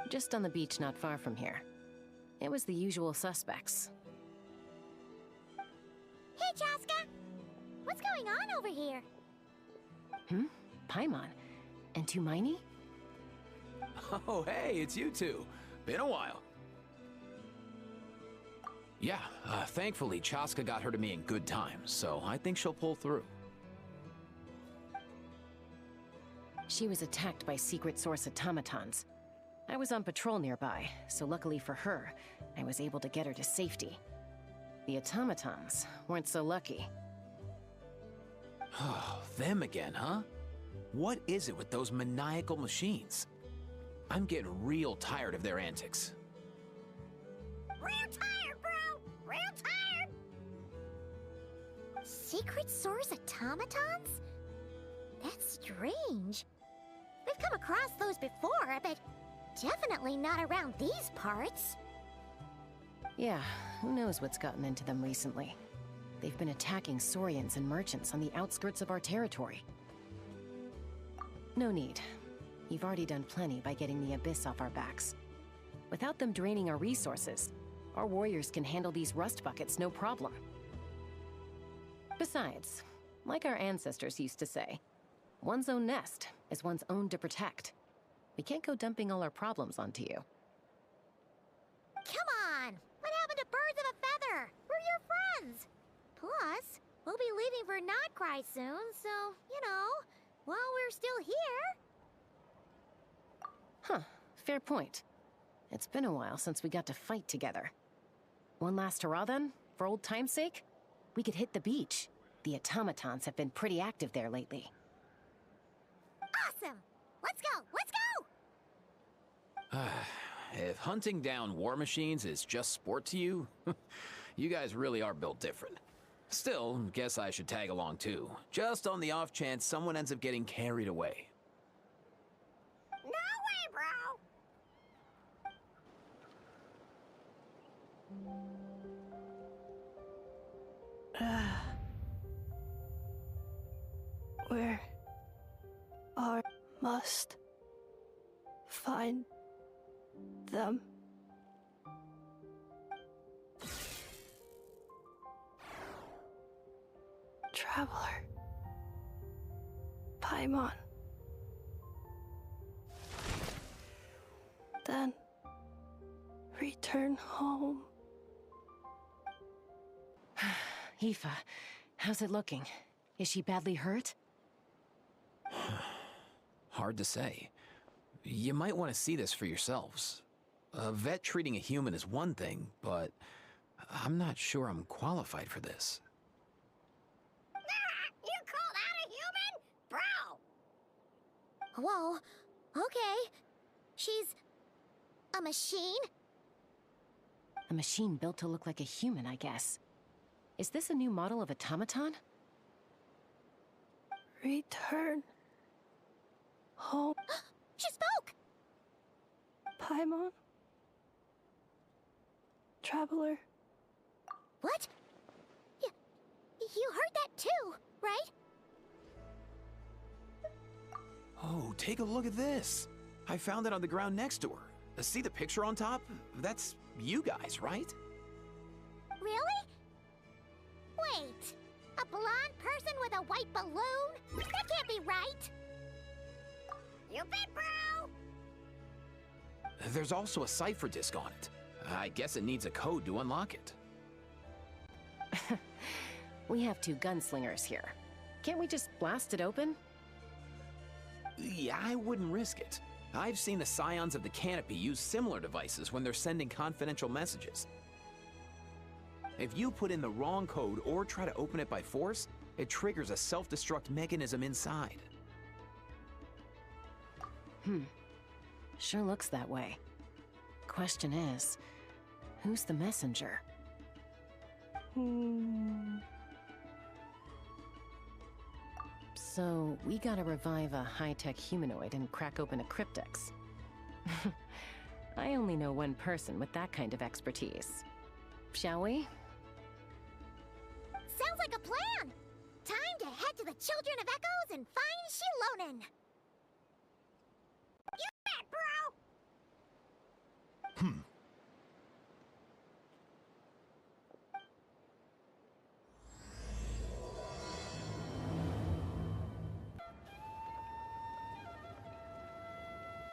just on the beach not far from here. It was the usual suspects. Hey, Chaska! What's going on over here? Paimon. And Tumaini? Oh, hey, it's you two. Been a while. Yeah, thankfully Chaska got her to me in good time, so I think she'll pull through. She was attacked by secret source automatons. I was on patrol nearby, so luckily for her, I was able to get her to safety. The automatons weren't so lucky. Oh, them again, huh? What is it with those maniacal machines? I'm getting real tired of their antics. Real tired, bro! Real tired! Secret source automatons? That's strange. We've come across those before, but definitely not around these parts. Yeah, who knows what's gotten into them recently. They've been attacking Saurians and merchants on the outskirts of our territory. No need. You've already done plenty by getting the Abyss off our backs. Without them draining our resources, our warriors can handle these rust buckets no problem. Besides, like our ancestors used to say, one's own nest is one's own to protect. We can't go dumping all our problems onto you. Come on! What happened to birds of a feather? We're your friends! Plus, we'll be leaving for Notcry soon, so, you know, while we're still here... Huh, fair point. It's been a while since we got to fight together. One last hurrah then, for old time's sake? We could hit the beach. The automatons have been pretty active there lately. Awesome! Let's go! Let's go! If hunting down war machines is just sport to you, you guys really are built different. Still, guess I should tag along too, just on the off chance someone ends up getting carried away. No way, bro! Where are must find them. Traveler. Paimon. Then return home. Aoife, how's it looking? Is she badly hurt? Hard to say. You might want to see this for yourselves. A vet treating a human is one thing, but I'm not sure I'm qualified for this. You call that a human? Bro! Whoa, okay. She's... a machine? A machine built to look like a human, I guess. Is this a new model of automaton? Return home. She spoke! Paimon. Traveler. What? You heard that too, right? Oh, take a look at this. I found it on the ground next to her. See the picture on top? That's you guys, right? Really? Wait, a blonde person with a white balloon? That can't be right! You bet, bro! There's also a cipher disk on it. I guess it needs a code to unlock it. We have two gunslingers here. Can't we just blast it open? Yeah, I wouldn't risk it. I've seen the scions of the canopy use similar devices when they're sending confidential messages. If you put in the wrong code or try to open it by force, it triggers a self-destruct mechanism inside. Sure looks that way. Question is, who's the messenger? So, we gotta revive a high-tech humanoid and crack open a cryptex. I only know one person with that kind of expertise. Shall we? Sounds like a plan! Time to head to the Children of Echoes and find Shilonen! You bet, bro!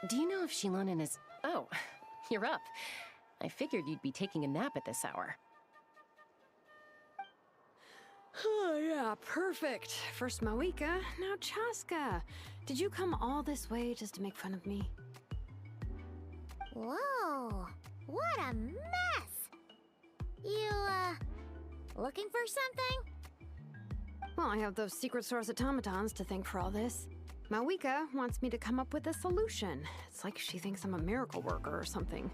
Do you know if Shilonen is... Oh, you're up. I figured you'd be taking a nap at this hour. Oh, yeah, perfect. First Mawika, now Chaska. Did you come all this way just to make fun of me? Whoa, what a mess! You, looking for something? Well, I have those secret source automatons to thank for all this. Mawika wants me to come up with a solution. It's like she thinks I'm a miracle worker or something.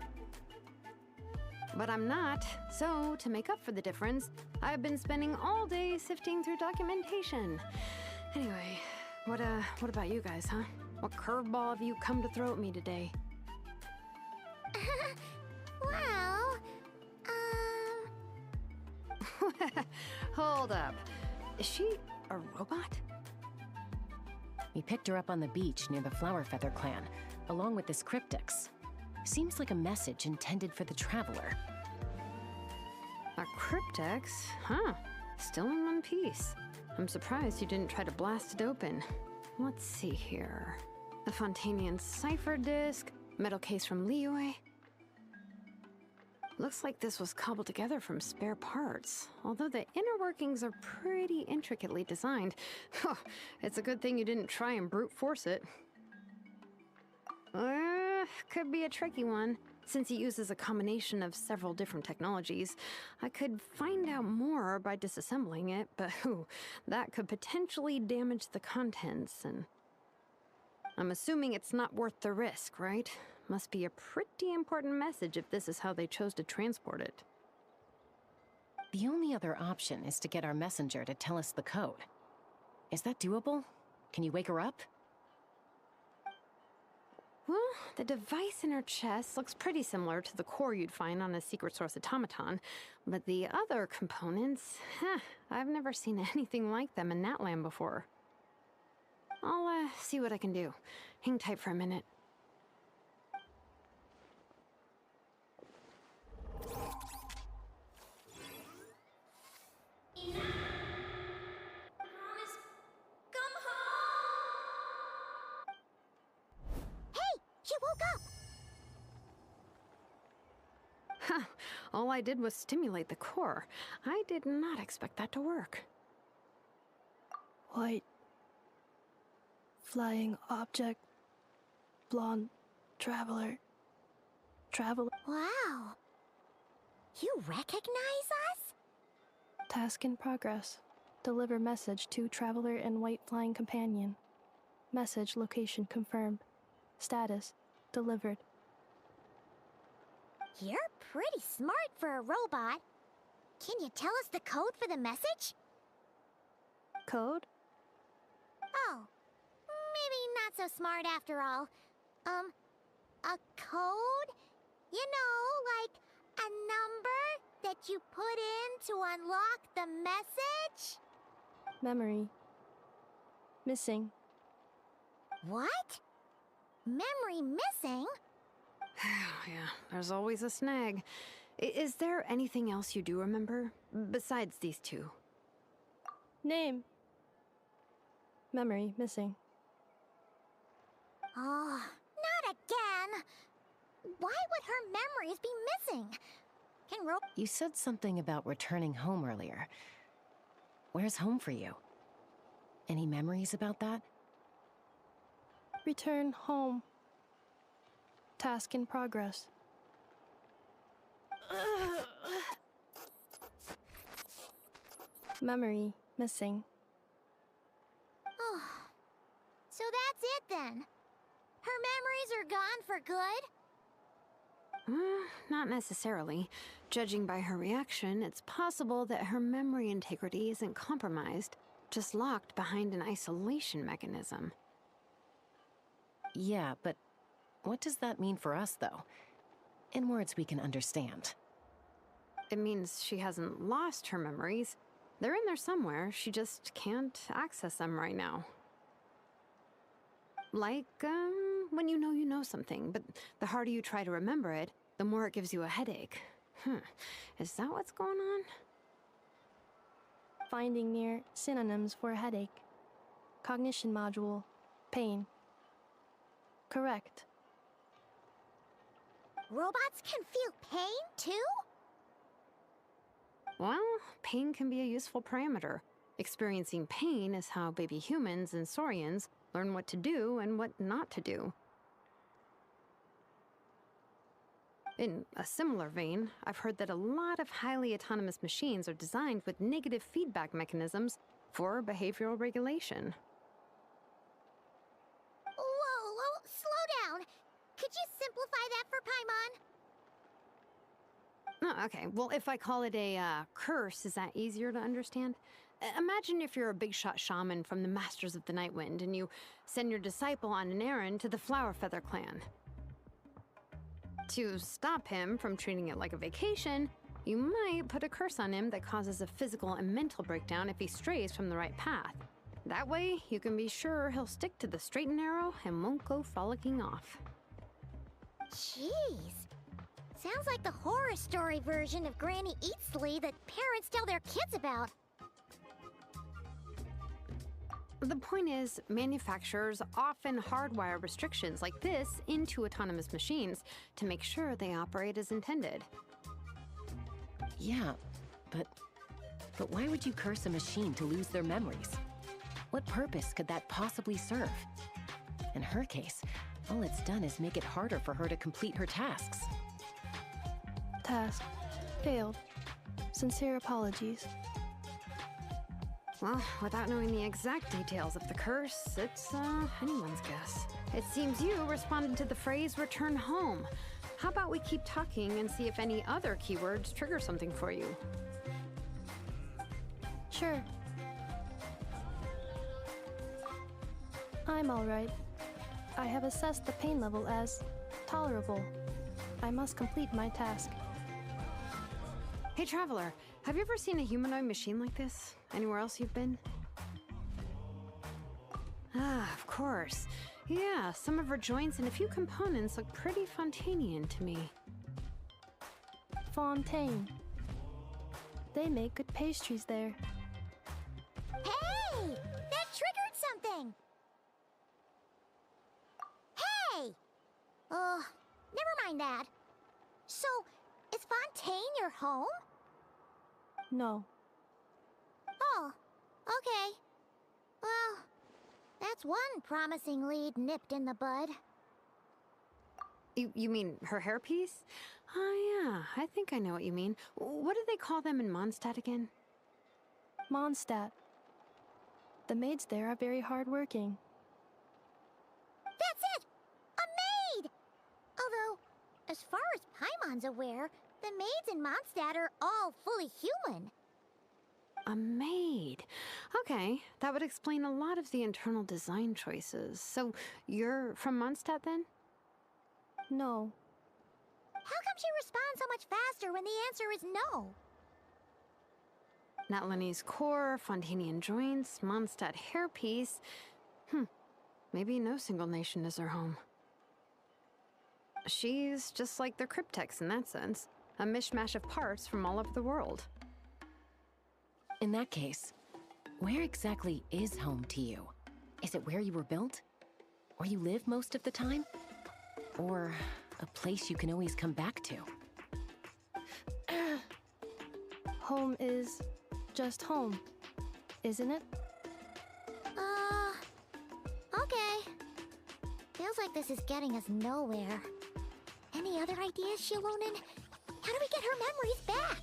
But I'm not, so to make up for the difference, I've been spending all day sifting through documentation. Anyway, what about you guys, huh? What curveball have you come to throw at me today? Well, Hold up. Is she a robot? We picked her up on the beach near the Flower Feather clan, along with this cryptix. Seems like a message intended for the traveler. A cryptix? Huh. Still in one piece. I'm surprised you didn't try to blast it open. Let's see here. The Fontanian cipher disk, metal case from Liyue. Looks like this was cobbled together from spare parts, although the inner workings are pretty intricately designed. It's a good thing you didn't try and brute force it. Could be a tricky one. Since it uses a combination of several different technologies, I could find out more by disassembling it, but that could potentially damage the contents, and I'm assuming it's not worth the risk, right? Must be a pretty important message if this is how they chose to transport it. The only other option is to get our messenger to tell us the code. Is that doable? Can you wake her up? Well, the device in her chest looks pretty similar to the core you'd find on a secret source automaton, but the other components, I've never seen anything like them in Natlan before. I'll see what I can do. Hang tight for a minute. She woke up! Huh. All I did was stimulate the core. I did not expect that to work. White. Flying object. Blonde. Traveler. Traveler. Wow. You recognize us? Task in progress. Deliver message to traveler and white flying companion. Message location confirmed. Status delivered. You're pretty smart for a robot. Can you tell us the code for the message? Code? Oh, maybe not so smart after all. A code? You know, like a number that you put in to unlock the message? Memory. Missing. What? Memory missing? Yeah, there's always a snag. Is there anything else you do remember? Besides these two? Name. Memory missing. Oh, not again! Why would her memories be missing? You said something about returning home earlier. Where's home for you? Any memories about that? Return home. Task in progress. Memory missing. Oh, so that's it then? Her memories are gone for good? Not necessarily. Judging by her reaction, it's possible that her memory integrity isn't compromised, just locked behind an isolation mechanism. Yeah, but what does that mean for us, though? In words we can understand. It means she hasn't lost her memories. They're in there somewhere, she just can't access them right now. Like, when you know something, but the harder you try to remember it, the more it gives you a headache. Is that what's going on? Finding near synonyms for headache. Cognition module. Pain. Correct. robots can feel pain, too? Well, pain can be a useful parameter. Experiencing pain is how baby humans and saurians learn what to do and what not to do. In a similar vein, I've heard that a lot of highly autonomous machines are designed with negative feedback mechanisms for behavioral regulation. Whoa, slow down. Could you simplify that for Paimon? Oh, okay. Well, if I call it a curse, is that easier to understand? Imagine if you're a big-shot shaman from the Masters of the Nightwind and you send your disciple on an errand to the Flowerfeather clan. To stop him from treating it like a vacation, you might put a curse on him that causes a physical and mental breakdown if he strays from the right path. That way, you can be sure he'll stick to the straight and narrow and won't go frolicking off. Jeez. Sounds like the horror story version of Granny Eatsley that parents tell their kids about. The point is, manufacturers often hardwire restrictions like this into autonomous machines to make sure they operate as intended. Yeah, but why would you curse a machine to lose their memories? What purpose could that possibly serve? In her case, all it's done is make it harder for her to complete her tasks. Task failed. Sincere apologies. Well, without knowing the exact details of the curse, it's anyone's guess. It seems you responded to the phrase "return home." How about we keep talking and see if any other keywords trigger something for you? Sure. I'm all right. I have assessed the pain level as tolerable. I must complete my task. Hey, Traveler, have you ever seen a humanoid machine like this? Anywhere else you've been? Ah, of course. Yeah, some of her joints and a few components look pretty Fontanian to me. Fontaine. They make good pastries there. Hey! That triggered something! Hey! Never mind that. So, is Fontaine your home? No. Oh, okay. Well, that's one promising lead nipped in the bud. You mean her hairpiece? Oh yeah, I think I know what you mean. What do they call them in Mondstadt again? Mondstadt. The maids there are very hardworking. That's it! A maid! Although, as far as Paimon's aware, the maids in Mondstadt are all fully human. A maid. Okay, that would explain a lot of the internal design choices. So, you're from Mondstadt then? No. How come she responds so much faster when the answer is no? Natlanese core, Fontanian joints, Mondstadt hairpiece. Maybe no single nation is her home. She's just like the Cryptex in that sense. A mishmash of parts from all over the world. In that case, where exactly is home to you? Is it where you were built? Where you live most of the time? Or a place you can always come back to? Home is just home, isn't it? Okay. Feels like this is getting us nowhere. Any other ideas, Shilonen? How do we get her memories back?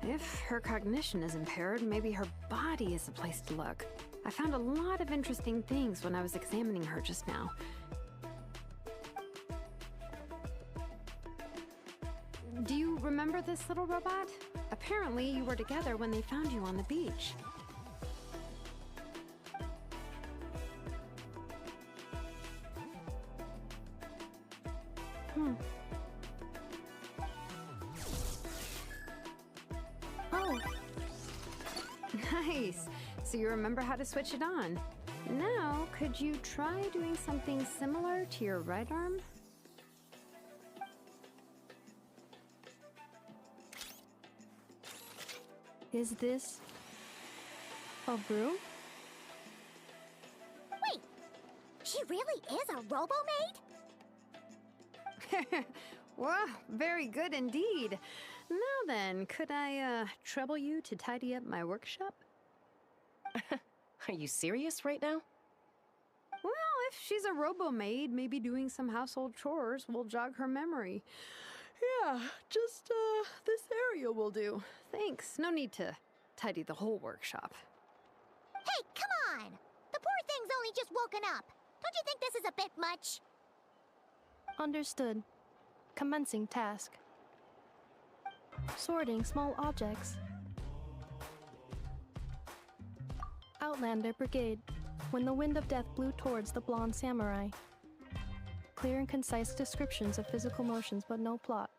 If her cognition is impaired, maybe her body is the place to look. I found a lot of interesting things when I was examining her just now. Do you remember this little robot? Apparently, you were together when they found you on the beach. Oh, Nice! So you remember how to switch it on. Now, could you try doing something similar to your right arm? is this a broom? Wait, she really is a robo-maid? Wow, very good indeed. Now then, could I, trouble you to tidy up my workshop? Are you serious right now? Well, if she's a robo-maid, maybe doing some household chores will jog her memory. Yeah, just, this area will do. Thanks. No need to tidy the whole workshop. Hey, come on! The poor thing's only just woken up. Don't you think this is a bit much? Understood. Commencing task. Sorting small objects. Outlander Brigade. When the wind of death blew towards the blonde samurai. Clear and concise descriptions of physical motions but no plot.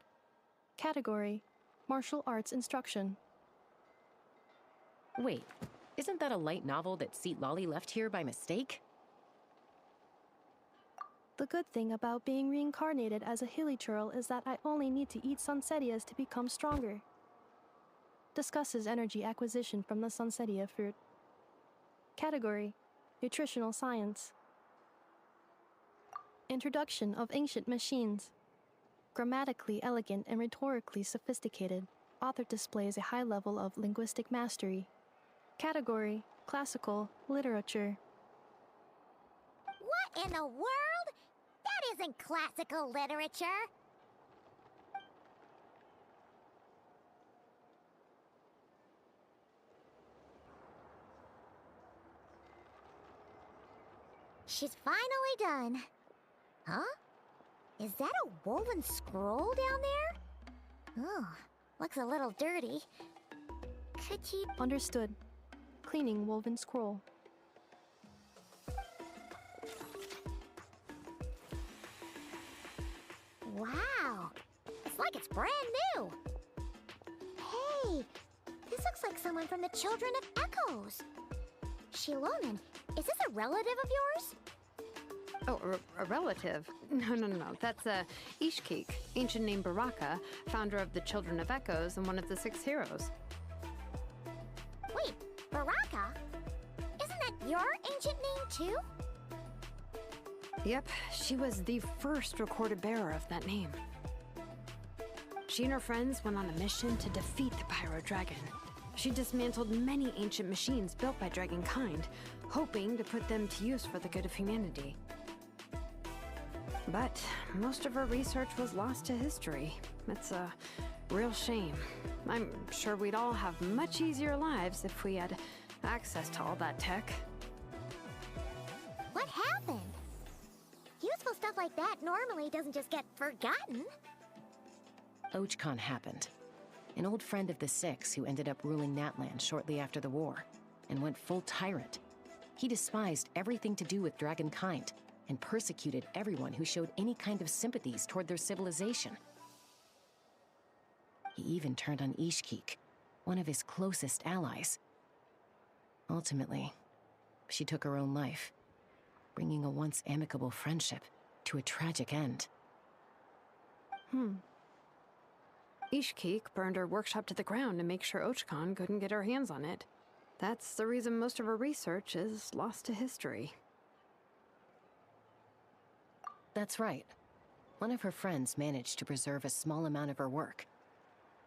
Category: martial arts instruction. Wait, isn't that a light novel that Seat Lolly left here by mistake? The good thing about being reincarnated as a hilly churl is that I only need to eat sunsettias to become stronger. Discusses energy acquisition from the sunsettia fruit. Category: nutritional science. Introduction of ancient machines. Grammatically elegant and rhetorically sophisticated, author displays a high level of linguistic mastery. Category: classical literature. What in the world? That isn't classical literature. She's finally done. Huh? Is that a woven scroll down there? Oh, looks a little dirty. Could you... Understood. Cleaning woven scroll. Wow! It's like it's brand new! Hey! This looks like someone from the Children of Echoes! Shilonen, is this a relative of yours? Oh, a relative? No. That's, Ishkik, ancient name Baraka, founder of the Children of Echoes and one of the 6 heroes. Wait, Baraka? Isn't that your ancient name, too? Yep, she was the first recorded bearer of that name. She and her friends went on a mission to defeat the Pyro Dragon. She dismantled many ancient machines built by Dragonkind, hoping to put them to use for the good of humanity. But most of her research was lost to history. It's a real shame. I'm sure we'd all have much easier lives if we had access to all that tech. What happened? Useful stuff like that normally doesn't just get forgotten. Ochcon happened. An old friend of the 6 who ended up ruling Natland shortly after the war, and went full tyrant. He despised everything to do with Dragonkind, and persecuted everyone who showed any kind of sympathies toward their civilization. He even turned on Ishkik, one of his closest allies. Ultimately, she took her own life, bringing a once amicable friendship to a tragic end. Ishkik burned her workshop to the ground to make sure Ochcon couldn't get her hands on it. That's the reason most of her research is lost to history. That's right. One of her friends managed to preserve a small amount of her work.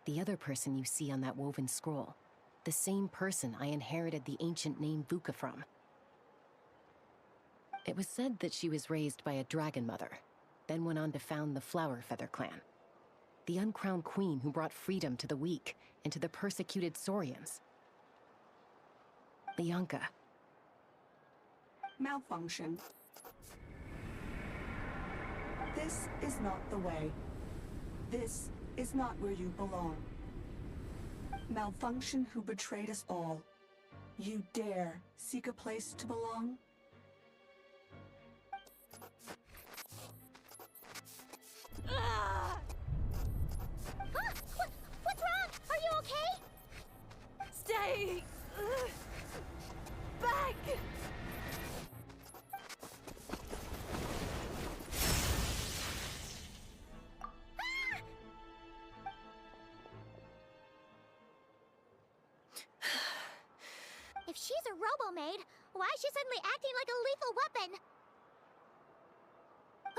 The other person you see on that woven scroll, the same person I inherited the ancient name Vuka from. It was said that she was raised by a dragon mother, then went on to found the Flower Feather clan. The uncrowned queen who brought freedom to the weak and to the persecuted Saurians. Bianca. Malfunction. This is not the way. This is not where you belong. Malfunction who betrayed us all. You dare seek a place to belong? What's wrong? Are you okay? Stay back! If she's a robo-maid, why is she suddenly acting like a lethal weapon?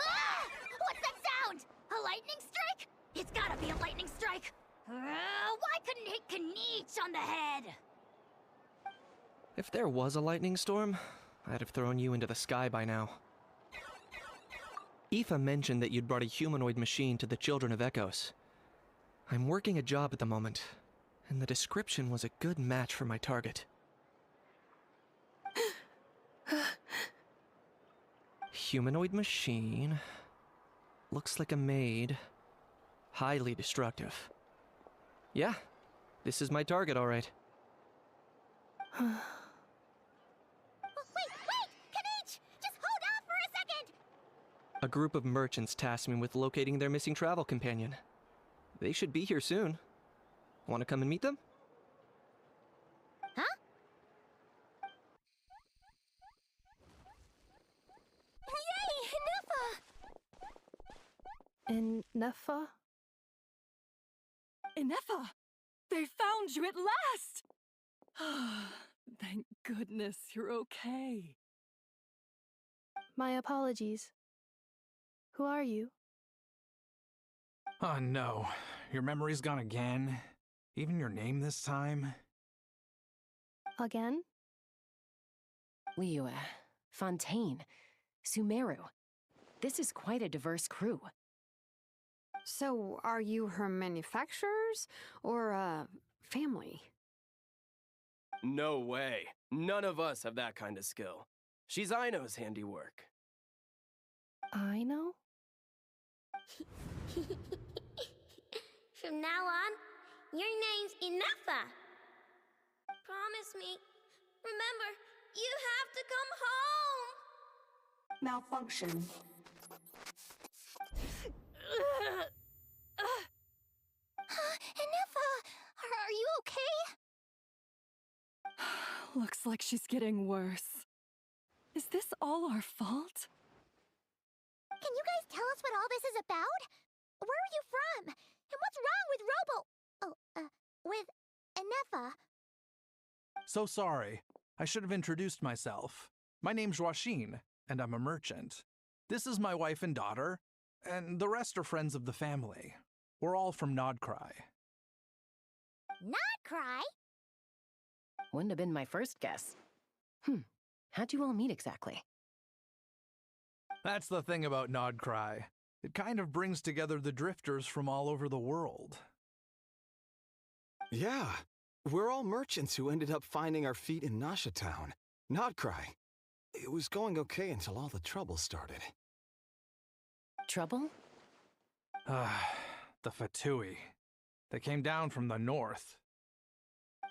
Ah! What's that sound? A a lightning strike? It's gotta be a lightning strike! Why couldn't it hit Kniech on the head? If there was a lightning storm, I'd have thrown you into the sky by now. Aoife mentioned that you'd brought a humanoid machine to the Children of Echoes. I'm working a job at the moment, and the description was a good match for my target. Humanoid machine. Looks like a maid. Highly destructive. Yeah, this is my target, all right. Wait! Kniech! Just hold off for a second! A group of merchants tasked me with locating their missing travel companion. They should be here soon. Want to come and meet them? Huh? Yay! Neffa! Neffa? Ineffa! They found you at last! Thank goodness you're okay. My apologies. Who are you? Oh no, your memory's gone again? Even your name this time? Again? Liyue, Fontaine, Sumeru. This is quite a diverse crew. So, are you her manufacturers or family? No way. None of us have that kind of skill. She's Aino's handiwork. Aino? From now on, your name's Ineffa. Promise me. Remember, you have to come home. Malfunction. Ineffa, are you okay? Looks like she's getting worse. Is this all our fault? Can you guys tell us what all this is about? Where are you from? And what's wrong with with Ineffa? So sorry. I should have introduced myself. My name's Joachine, and I'm a merchant. This is my wife and daughter, and the rest are friends of the family. We're all from Nodcry. Not cry? Wouldn't have been my first guess. How'd you all meet exactly? That's the thing about Nodcry. It kind of brings together the drifters from all over the world. Yeah, we're all merchants who ended up finding our feet in Nasha Town. Nodcry. It was going okay until all the trouble started. Trouble? The Fatui. They came down from the north.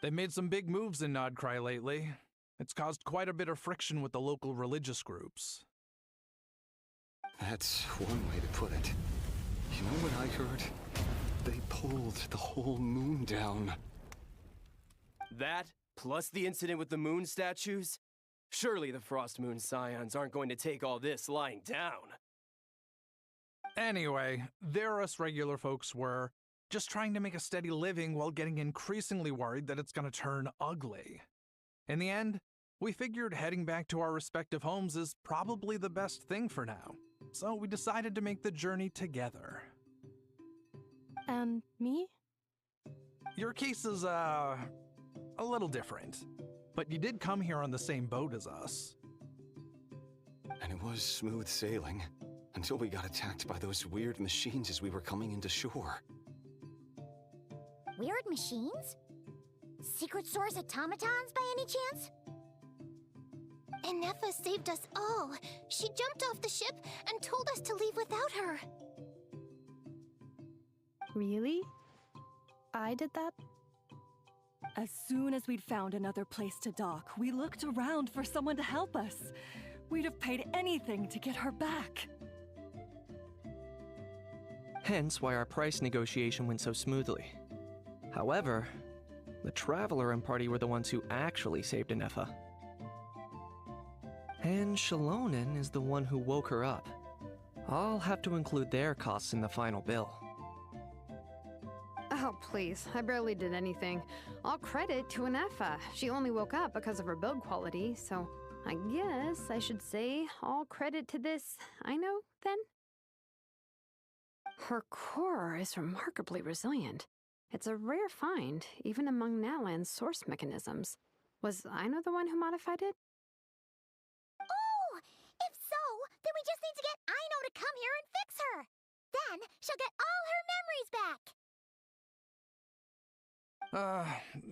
They've made some big moves in Nodcry lately. It's caused quite a bit of friction with the local religious groups. That's one way to put it. You know what I heard? They pulled the whole moon down. That, plus the incident with the moon statues? Surely the Frost Moon Scions aren't going to take all this lying down. Anyway, there us regular folks were, just trying to make a steady living while getting increasingly worried that it's gonna turn ugly. In the end, we figured heading back to our respective homes is probably the best thing for now. So we decided to make the journey together. And me? Your case is, a little different. But you did come here on the same boat as us. And it was smooth sailing, until we got attacked by those weird machines as we were coming into shore. Weird machines? Secret source automatons by any chance? Ineffa saved us all. She jumped off the ship and told us to leave without her. Really? I did that? As soon as we'd found another place to dock, we looked around for someone to help us. We'd have paid anything to get her back. Hence why our price negotiation went so smoothly. However, the Traveler and party were the ones who actually saved Ineffa. And Shalonen is the one who woke her up. I'll have to include their costs in the final bill. Oh, please. I barely did anything. All credit to Ineffa. She only woke up because of her build quality, so I guess I should say all credit to this Aino, then? Her core is remarkably resilient. It's a rare find, even among Natlan's source mechanisms. Was Aino the one who modified it? Oh! If so, then we just need to get Aino to come here and fix her! Then she'll get all her memories back!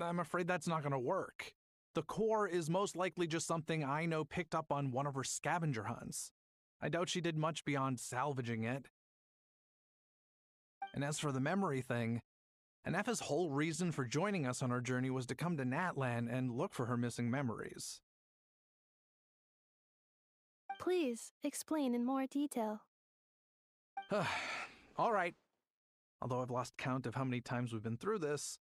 I'm afraid that's not gonna work. The core is most likely just something Aino picked up on one of her scavenger hunts. I doubt she did much beyond salvaging it. And as for the memory thing, Anefa's whole reason for joining us on our journey was to come to Natlan and look for her missing memories. Please, explain in more detail. All right. Although I've lost count of how many times we've been through this,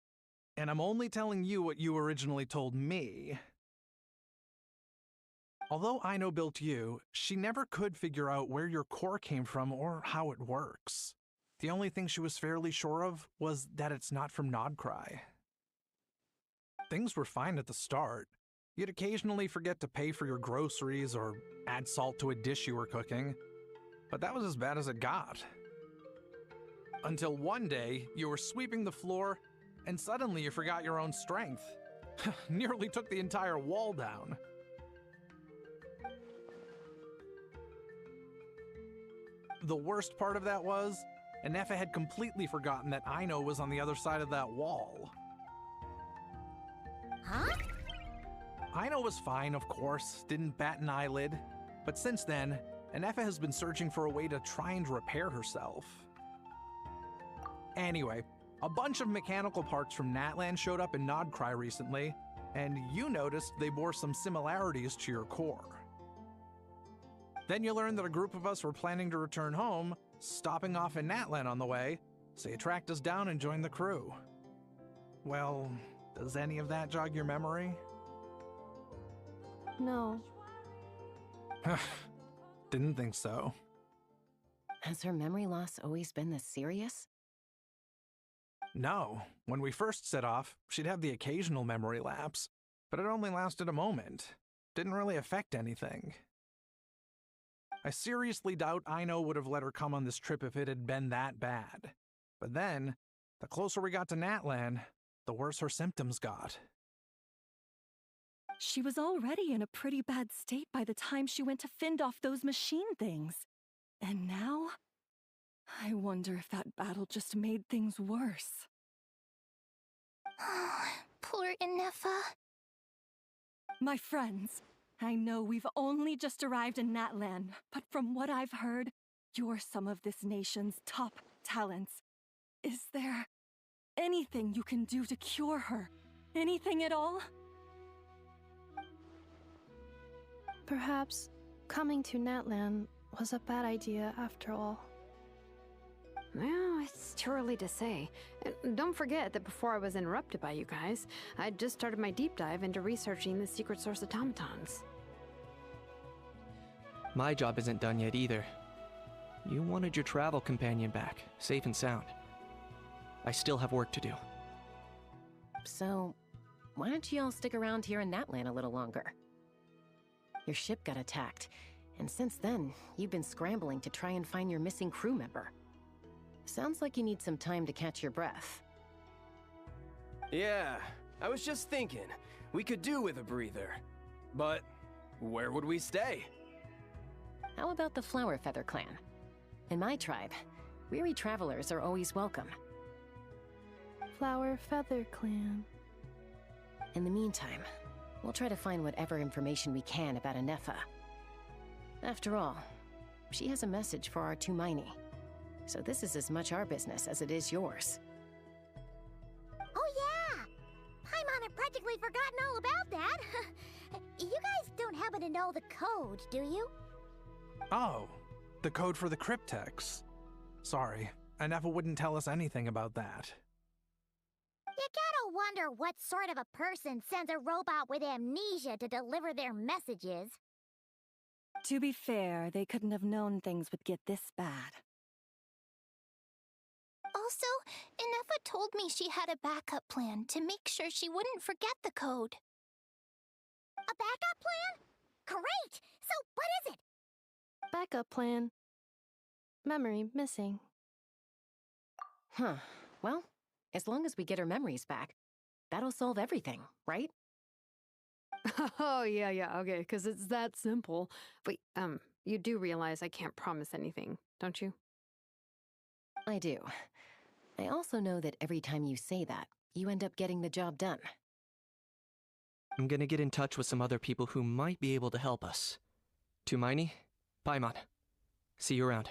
and I'm only telling you what you originally told me. Although Aino built you, she never could figure out where your core came from or how it works. The only thing she was fairly sure of was that it's not from Nodcry. Things were fine at the start. You'd occasionally forget to pay for your groceries or add salt to a dish you were cooking, but that was as bad as it got. Until one day, you were sweeping the floor, and suddenly you forgot your own strength. Nearly took the entire wall down. The worst part of that was, Anefa had completely forgotten that Aino was on the other side of that wall. Huh? Aino was fine, of course, didn't bat an eyelid, but since then, Anefa has been searching for a way to try and repair herself. Anyway, a bunch of mechanical parts from Natlan showed up in Nodcry recently, and you noticed they bore some similarities to your core. Then you learned that a group of us were planning to return home, stopping off in Natlan on the way, so you tracked us down and joined the crew. Well, does any of that jog your memory? No. Didn't think so. Has her memory loss always been this serious? No. When we first set off, she'd have the occasional memory lapse, but it only lasted a moment. Didn't really affect anything. I seriously doubt Aino would have let her come on this trip if it had been that bad. But then, the closer we got to Natlan, the worse her symptoms got. She was already in a pretty bad state by the time she went to fend off those machine things. And now, I wonder if that battle just made things worse. Poor Anefa. My friends, I know we've only just arrived in Natlan, but from what I've heard, you're some of this nation's top talents. Is there anything you can do to cure her? Anything at all? Perhaps coming to Natlan was a bad idea after all. Well, it's too early to say. And don't forget that before I was interrupted by you guys, I'd just started my deep dive into researching the secret source automatons. My job isn't done yet either. You wanted your travel companion back, safe and sound. I still have work to do. So, why don't you all stick around here in Natlan a little longer? Your ship got attacked, and since then, you've been scrambling to try and find your missing crew member. Sounds like you need some time to catch your breath. Yeah, I was just thinking, we could do with a breather. But where would we stay? How about the Flower Feather clan? In my tribe, weary travelers are always welcome. Flower Feather Clan. In the meantime, we'll try to find whatever information we can about Anefa. After all, she has a message for our Tumaini. So this is as much our business as it is yours. Oh yeah! Paimon had practically forgotten all about that. You guys don't happen to know the code, do you? Oh, the code for the cryptex. Sorry, Anefa wouldn't tell us anything about that. You gotta wonder what sort of a person sends a robot with amnesia to deliver their messages. To be fair, they couldn't have known things would get this bad. Also, Anefa told me she had a backup plan to make sure she wouldn't forget the code. A backup plan? Great! So what is it? Backup plan. Memory missing. Huh. Well, as long as we get her memories back, that'll solve everything, right? Oh, yeah, okay, because it's that simple. Wait, you do realize I can't promise anything, don't you? I do. I also know that every time you say that, you end up getting the job done. I'm gonna get in touch with some other people who might be able to help us. Tumaini, Paimon. See you around.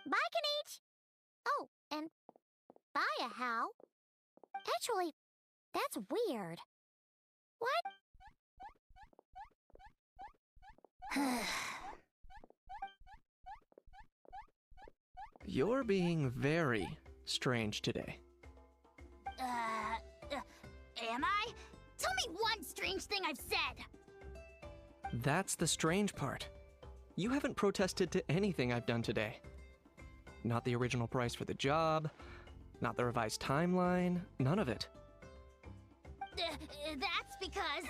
Bye, Kanich! Oh, and bye, Hal. Actually, that's weird. What? You're being very strange today. Am I? Tell me one strange thing I've said! That's the strange part. You haven't protested to anything I've done today. Not the original price for the job, not the revised timeline, none of it. That's because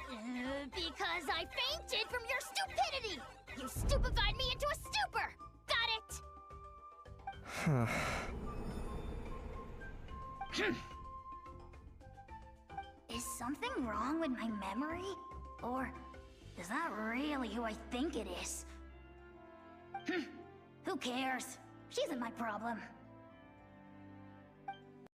I fainted from your stupidity! You stupefied me into a stupor! Got it? Is something wrong with my memory? Or is that really who I think it is? Who cares? She isn't my problem.